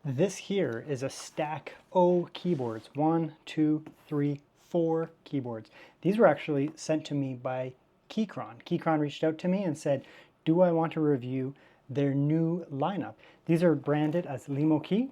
This here is a stack O keyboards. 1, 2, 3, 4 keyboards. These were actually sent to me by Keychron. Keychron reached out to me and said, do I want to review their new lineup? These are branded as Lemokey.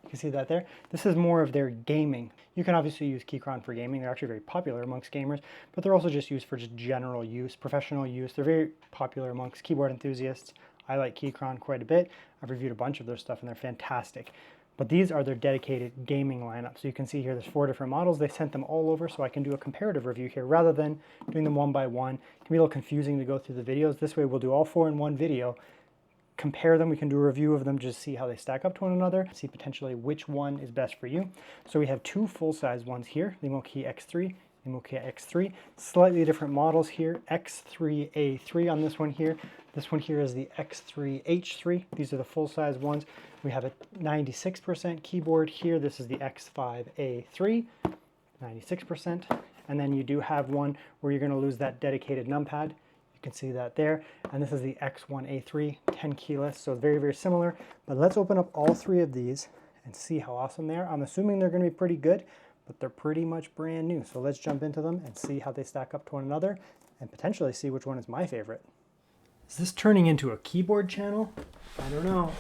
You can see that there. This is more of their gaming. You can obviously use Keychron for gaming. They're actually very popular amongst gamers, but they're also just used for just general use, professional use. They're very popular amongst keyboard enthusiasts. I like Keychron quite a bit. I've reviewed a bunch of their stuff and they're fantastic. But these are their dedicated gaming lineup. So you can see here there's 4 different models. They sent them all over so I can do a comparative review here rather than doing them one by one. It can be a little confusing to go through the videos. This way we'll do all 4 in one video, compare them. We can do a review of them, just see how they stack up to one another, see potentially which one is best for you. So we have 2 full-size ones here, Lemokey X3, Lemokey X3, slightly different models here, X3A3 on this one here. This one here is the X3H3. These are the full-size ones. We have a 96% keyboard here. This is the X5A3, 96%. And then you do have one where you're going to lose that dedicated numpad. You can see that there. And this is the X1A3, 10 keyless. So very, very similar. But let's open up all 3 of these and see how awesome they are. I'm assuming they're going to be pretty good, but they're pretty much brand new. So let's jump into them and see how they stack up to one another and potentially see which one is my favorite. Is this turning into a keyboard channel? I don't know,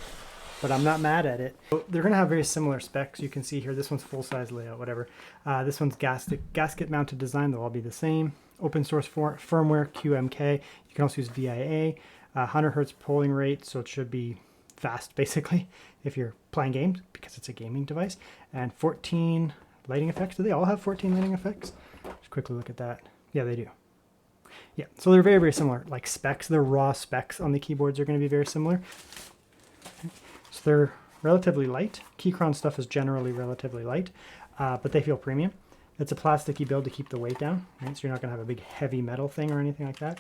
but I'm not mad at it. So they're going to have very similar specs. You can see here, this one's full-size layout, whatever. This one's gasket mounted design. They'll all be the same. Open source firmware, QMK. You can also use VIA. 100 hertz polling rate, so it should be fast, basically, if you're playing games, because it's a gaming device. And 14 lighting effects. Do they all have 14 lighting effects? Just quickly look at that. Yeah, they do. Yeah, so they're very, very similar. Like specs, the raw specs on the keyboards are going to be very similar. So they're relatively light. Keychron stuff is generally relatively light, but they feel premium. It's a plasticky build to keep the weight down, right? So you're not going to have a big heavy metal thing or anything like that.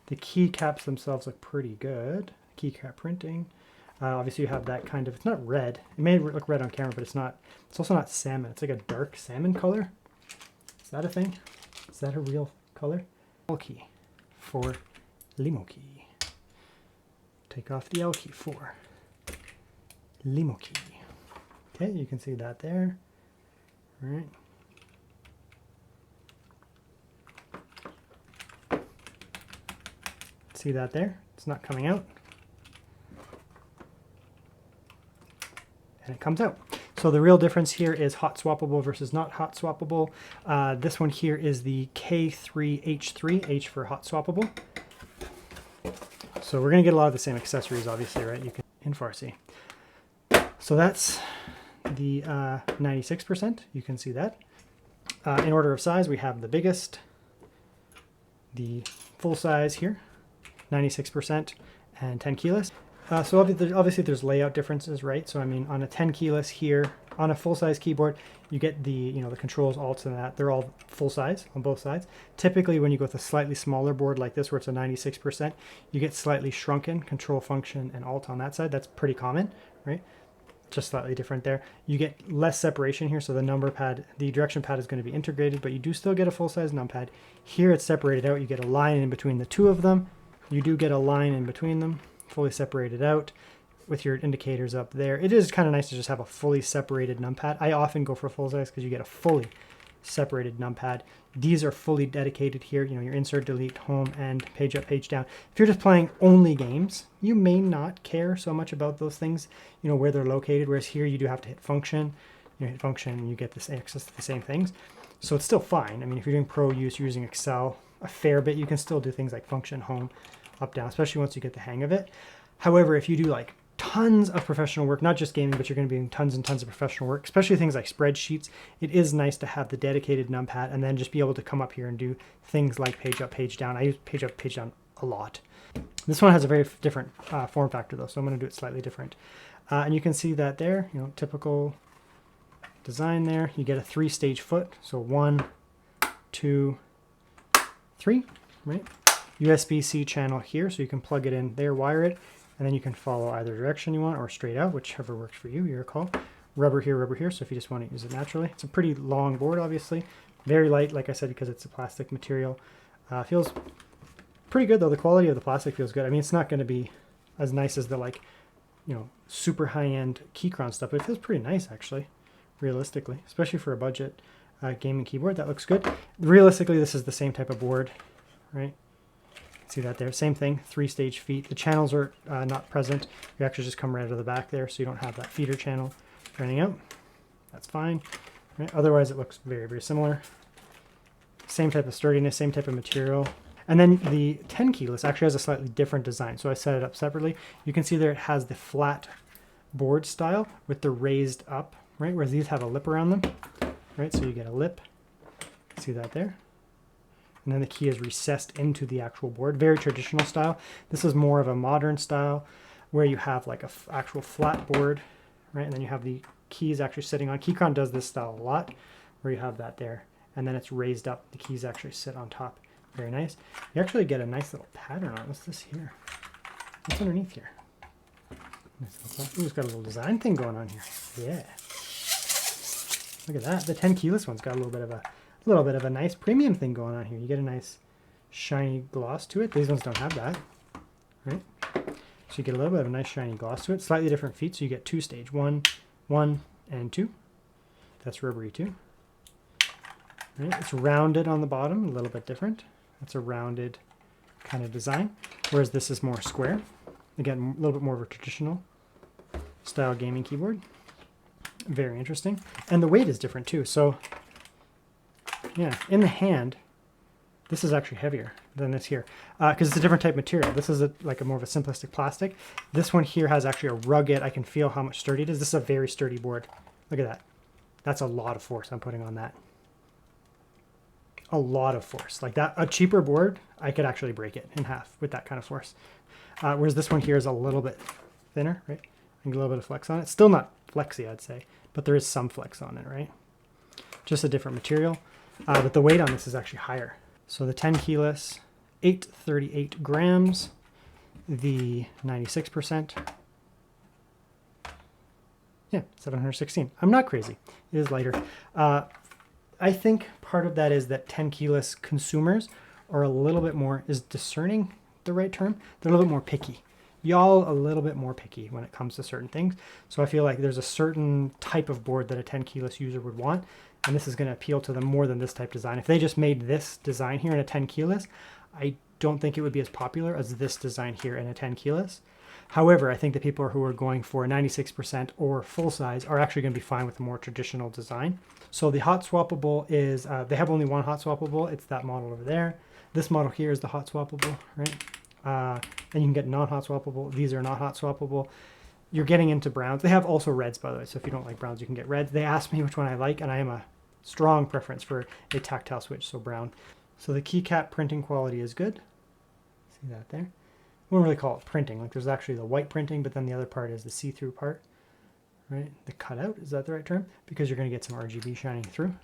The keycaps themselves look pretty good. Keycap printing. Obviously you have that kind of, it's not red. It may look red on camera, but it's not. It's also not salmon. It's like a dark salmon color. Is that a thing? Is that a real color? L key for Lemokey. Take off the L key for Lemokey. Okay, you can see that there. All right. See that there? It's not coming out. And it comes out. So the real difference here is hot swappable versus not hot swappable. This one here is the K3H3, H for hot swappable. So we're going to get a lot of the same accessories, obviously, right? You can in Farsi. So that's the 96%. You can see that. In order of size, we have the biggest, the full size here, 96% and 10 keyless. So obviously there's layout differences, right? So I mean, on a 10 keyless here, on a full-size keyboard, you get the the controls, alts, and that. They're all full-size on both sides. Typically, when you go with a slightly smaller board like this, where it's a 96%, you get slightly shrunken control function and alt on that side. That's pretty common, right? Just slightly different there. You get less separation here, so the number pad, the direction pad is going to be integrated, but you do still get a full-size numpad. Here it's separated out. You get a line in between the 2 of them. You do get a line in between them, fully separated out with your indicators up there. It is kind of nice to just have a fully separated numpad. I often go for full size because you get a fully separated numpad. These are fully dedicated here. Your insert, delete, home, and page up, page down. If you're just playing only games, you may not care so much about those things, where they're located. Whereas here you do have to hit function. You hit function and you get this access to the same things. So it's still fine. I mean, if you're doing pro use, you're using Excel a fair bit, you can still do things like function, home, up, down, especially once you get the hang of it. However, if you do like tons of professional work, not just gaming, but you're going to be doing tons and tons of professional work, especially things like spreadsheets, it is nice to have the dedicated numpad and then just be able to come up here and do things like page up, page down. I use page up, page down a lot. This one has a very different form factor though, so I'm going to do it slightly different. And you can see that there, typical design there. You get a 3-stage foot, so 1, 2, 3, right? USB-C channel here, so you can plug it in there, wire it, and then you can follow either direction you want or straight out, whichever works for you, your call. Rubber here, so if you just want to use it naturally. It's a pretty long board, obviously. Very light, like I said, because it's a plastic material. Feels pretty good, though. The quality of the plastic feels good. I mean, it's not going to be as nice as the, super high-end Keychron stuff, but it feels pretty nice actually, realistically, especially for a budget gaming keyboard. That looks good. Realistically, this is the same type of board, right? See that there? Same thing, 3-stage feet. The channels are not present. You actually just come right out of the back there, so you don't have that feeder channel running out. That's fine. Right? Otherwise, it looks very, very similar. Same type of sturdiness, same type of material. And then the 10 keyless actually has a slightly different design. So I set it up separately. You can see there it has the flat board style with the raised up, right? Whereas these have a lip around them, right? So you get a lip. See that there? And then the key is recessed into the actual board. Very traditional style. This is more of a modern style where you have like a actual flat board, right? And then you have the keys actually sitting on. Keychron does this style a lot, where you have that there. And then it's raised up. The keys actually sit on top. Very nice. You actually get a nice little pattern on it. What's this here? What's underneath here? Ooh, it's got a little design thing going on here. Yeah. Look at that. The 10 keyless one's got a little bit of a nice premium thing going on here. You get a nice shiny gloss to it. These ones don't have that, right? So you get a little bit of a nice shiny gloss to it. Slightly different feet, so you get 2-stage, 1, and 2. That's rubbery too. Right? It's rounded on the bottom, a little bit different. That's a rounded kind of design, whereas this is more square. Again, a little bit more of a traditional style gaming keyboard. Very interesting. And the weight is different too. So yeah, in the hand, this is actually heavier than this here because it's a different type of material. This is like a more of a simplistic plastic. This one here has actually a rugged, I can feel how much sturdy it is. This is a very sturdy board. Look at that. That's a lot of force I'm putting on that. A lot of force. Like that, a cheaper board, I could actually break it in half with that kind of force. Whereas this one here is a little bit thinner, right? And a little bit of flex on it. Still not flexy, I'd say, but there is some flex on it, right? Just a different material. But the weight on this is actually higher. So the 10 keyless, 838 grams. The 96%, yeah, 716. I'm not crazy. It is lighter. I think part of that is that 10 keyless consumers are a little bit more, is discerning the right term? They're a little bit more picky. Y'all a little bit more picky when it comes to certain things. So I feel like there's a certain type of board that a 10 keyless user would want, and this is going to appeal to them more than this type design. If they just made this design here in a 10 keyless, I don't think it would be as popular as this design here in a 10 keyless. However, I think the people who are going for 96% or full size are actually going to be fine with a more traditional design. So the hot swappable is, they have only one hot swappable. It's that model over there. This model here is the hot swappable, right? Then you can get non-hot swappable. These are not hot swappable. You're getting into browns. They have also reds, by the way. So if you don't like browns, you can get reds. They asked me which one I like, and I am a strong preference for a tactile switch, so brown. So the keycap printing quality is good. See that there? We won't really call it printing. Like there's actually the white printing, but then the other part is the see-through part, right? The cutout, is that the right term? Because you're going to get some RGB shining through.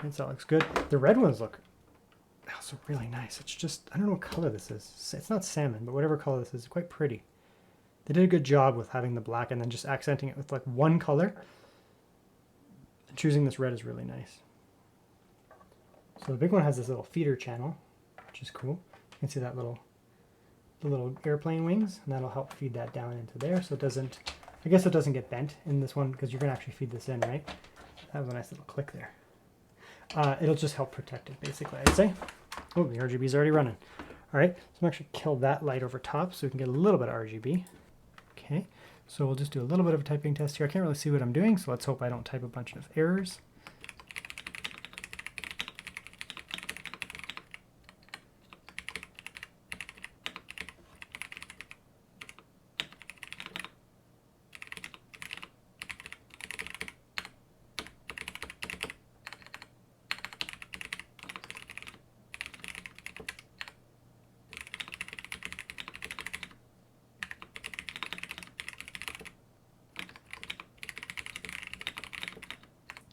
And so that looks good. The red ones look also really nice. It's just, I don't know what color this is. It's not salmon, but whatever color this is, it's quite pretty. They did a good job with having the black and then just accenting it with like one color. Choosing this red is really nice. So the big one has this little feeder channel, which is cool. You can see that the little airplane wings, and that'll help feed that down into there so it doesn't, I guess it doesn't get bent in this one because you're going to actually feed this in, right? That was a nice little click there. It'll just help protect it, basically, I'd say. Oh, the RGB is already running. All right, so I'm actually kill that light over top so we can get a little bit of RGB. Okay, so we'll just do a little bit of a typing test here. I can't really see what I'm doing, so let's hope I don't type a bunch of errors.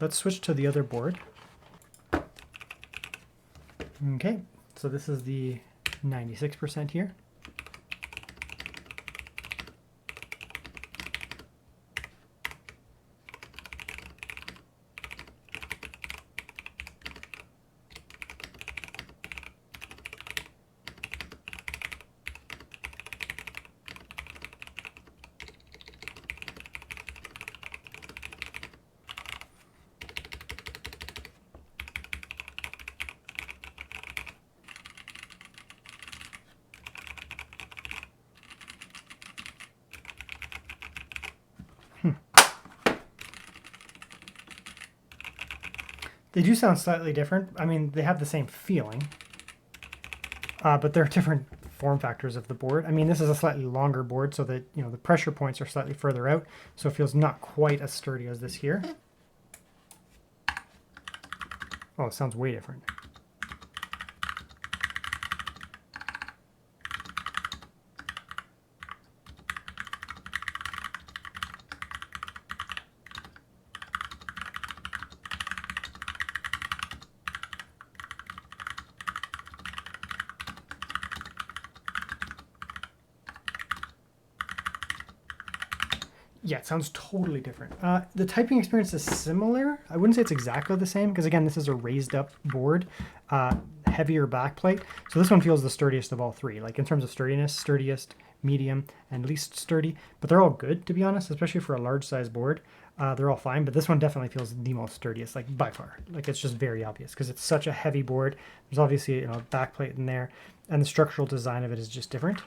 Let's switch to the other board. Okay, so this is the 96% here. They do sound slightly different. I mean, they have the same feeling, but they're different form factors of the board. I mean, this is a slightly longer board, so that, you know, the pressure points are slightly further out, so it feels not quite as sturdy as this here. Oh, it sounds way different. Yeah, it sounds totally different. The typing experience is similar. I wouldn't say it's exactly the same because, again, this is a raised up board, heavier backplate. So this one feels the sturdiest of all three. Like in terms of sturdiness, sturdiest, medium, and least sturdy. But they're all good, to be honest, especially for a large size board. They're all fine, but this one definitely feels the most sturdiest, like by far. Like it's just very obvious because it's such a heavy board. There's obviously, you know, backplate in there, and the structural design of it is just different.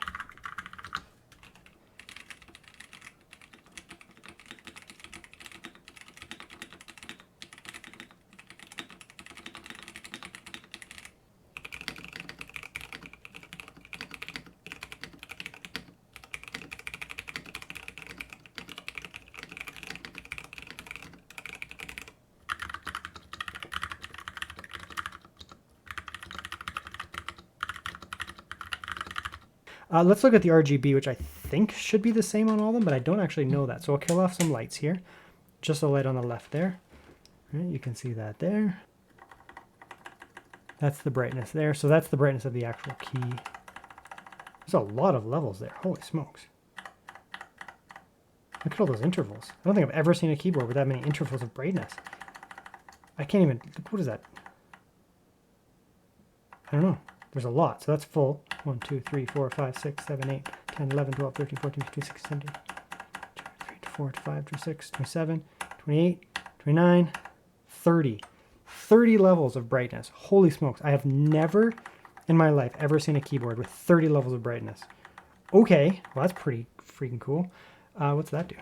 Let's look at the RGB, which I think should be the same on all of them, but I don't actually know that. So I'll kill off some lights here. Just a light on the left there. Right, you can see that there. That's the brightness there. So that's the brightness of the actual key. There's a lot of levels there. Holy smokes. Look at all those intervals. I don't think I've ever seen a keyboard with that many intervals of brightness. I can't even, what is that? I don't know. There's a lot. So that's full. 1, 2, 3, 4, 5, 6, 7, 8, 10, 11, 12, 13, 14, 15, 16, 17, 3, 4, 5, 26, 27, 28, 29, 30. 30 levels of brightness. Holy smokes. I have never in my life ever seen a keyboard with 30 levels of brightness. Okay. Well, that's pretty freaking cool. What's that do?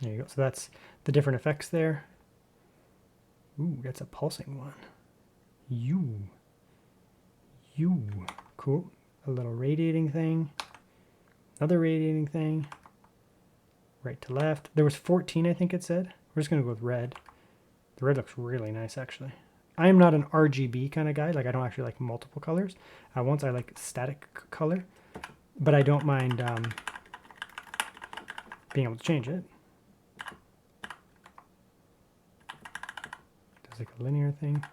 There you go. So that's the different effects there. Ooh, that's a pulsing one. Cool. A little radiating thing. Another radiating thing. Right to left. There was 14, I think it said. We're just going to go with red. The red looks really nice, actually. I am not an RGB kind of guy. Like, I don't actually like multiple colors. Once I like static color. But I don't mind being able to change it. Does like a linear thing.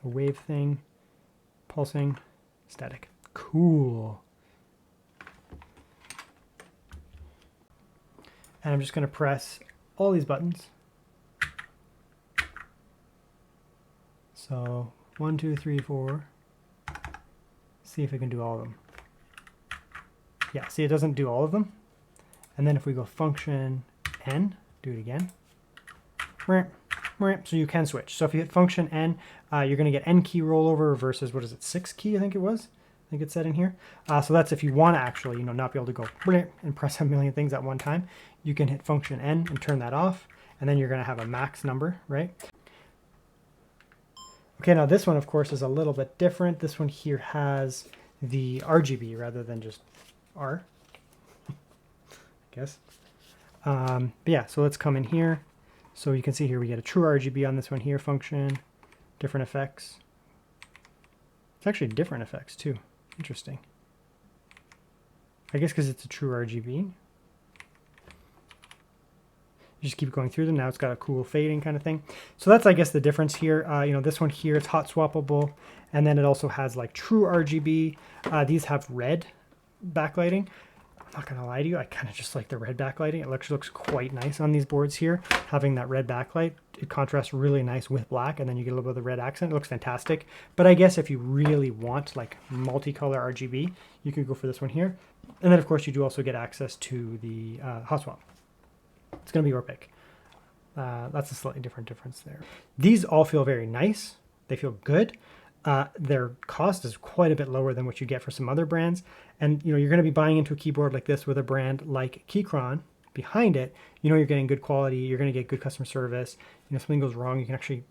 A wave thing, pulsing, static. Cool. And I'm just going to press all these buttons. So 1, 2, 3, 4. See if I can do all of them. Yeah, see, it doesn't do all of them. And then if we go function N, do it again. So you can switch. So if you hit function N, you're going to get N key rollover versus, what is it, 6 key, I think it was. I think it said in here. So that's if you want to actually, you know, not be able to go and press a million things at one time. You can hit function N and turn that off, and then you're going to have a max number, right? Okay, now this one, of course, is a little bit different. This one here has the RGB rather than just R, I guess. But yeah, so let's come in here. So you can see here we get a true RGB on this one here, function, different effects. It's actually different effects too. Interesting. I guess because it's a true RGB. You just keep going through them. Now it's got a cool fading kind of thing. So that's, I guess, the difference here. You know, this one here is hot swappable, and then it also has like true RGB. These have red backlighting. I'm not gonna lie to you, I kind of just like the red backlighting. It looks quite nice on these boards here. Having that red backlight, it contrasts really nice with black, and then you get a little bit of the red accent. It looks fantastic. But I guess if you really want like multicolor RGB, you can go for this one here. And then of course you do also get access to the hot swap. It's gonna be your pick. That's a slightly different difference there. These all feel very nice. They feel good. Their cost is quite a bit lower than what you get for some other brands. And you know, you're going to be buying into a keyboard like this with a brand like Keychron, behind it, you know you're getting good quality, you're going to get good customer service. You know, something goes wrong, you can actually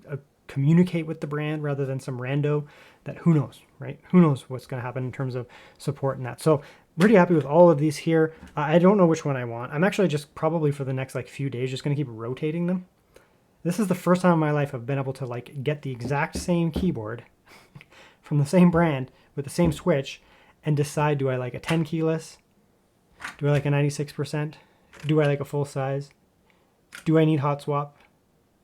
communicate with the brand rather than some rando that who knows, right? Who knows what's going to happen in terms of support and that. So pretty happy with all of these here. I don't know which one I want. I'm actually just probably for the next like few days just going to keep rotating them. This is the first time in my life I've been able to like get the exact same keyboard from the same brand with the same switch and decide, do I like a 10 keyless? Do I like a 96%? Do I like a full size? Do I need hot swap?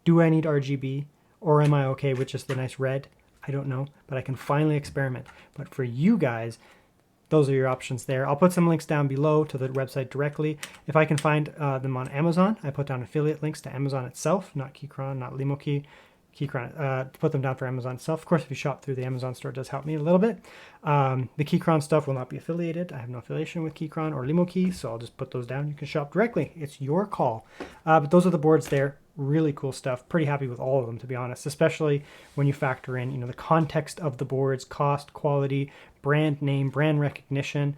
Do I need RGB? Or am I okay with just the nice red? I don't know, but I can finally experiment. But for you guys, those are your options there. I'll put some links down below to the website directly. If I can find them on Amazon, I put down affiliate links to Amazon itself, not Keychron, not Lemokey. Keychron, put them down for Amazon itself. Of course, if you shop through the Amazon store, it does help me a little bit. The Keychron stuff will not be affiliated. I have no affiliation with Keychron or Lemokey, so I'll just put those down. You can shop directly. It's your call. But those are the boards there. Really cool stuff. Pretty happy with all of them, to be honest, especially when you factor in, you know, the context of the boards, cost, quality, brand name, brand recognition.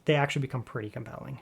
They actually become pretty compelling.